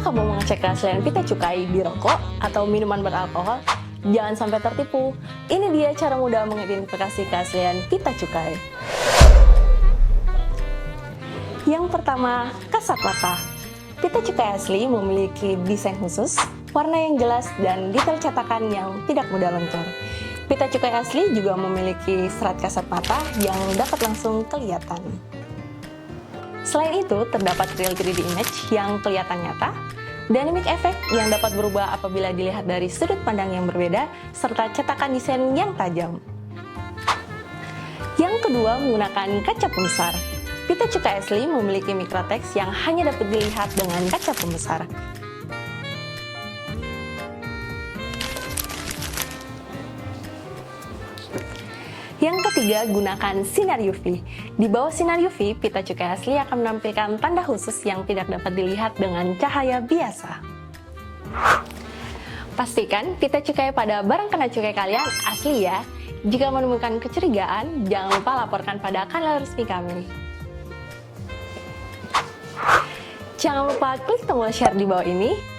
kamu mengecek keaslian pita cukai di rokok atau minuman beralkohol, jangan sampai tertipu. Ini dia cara mudah mengidentifikasi keaslian pita cukai. Yang pertama, kasat mata. Pita cukai asli memiliki desain khusus, warna yang jelas, dan detail cetakan yang tidak mudah luntur. Pita cukai asli juga memiliki serat kasat mata yang dapat langsung kelihatan. Selain itu, terdapat real 3D image yang kelihatan nyata, dynamic effect yang dapat berubah apabila dilihat dari sudut pandang yang berbeda, serta cetakan desain yang tajam. Yang kedua, menggunakan kaca pembesar. Pita cukai asli memiliki mikroteks yang hanya dapat dilihat dengan kaca pembesar. Yang ketiga, gunakan sinar UV. Di bawah sinar UV, pita cukai asli akan menampilkan tanda khusus yang tidak dapat dilihat dengan cahaya biasa. Pastikan pita cukai pada barang kena cukai kalian asli ya. Jika menemukan kecurigaan, jangan lupa laporkan pada kanal resmi kami. Jangan lupa klik tombol share di bawah ini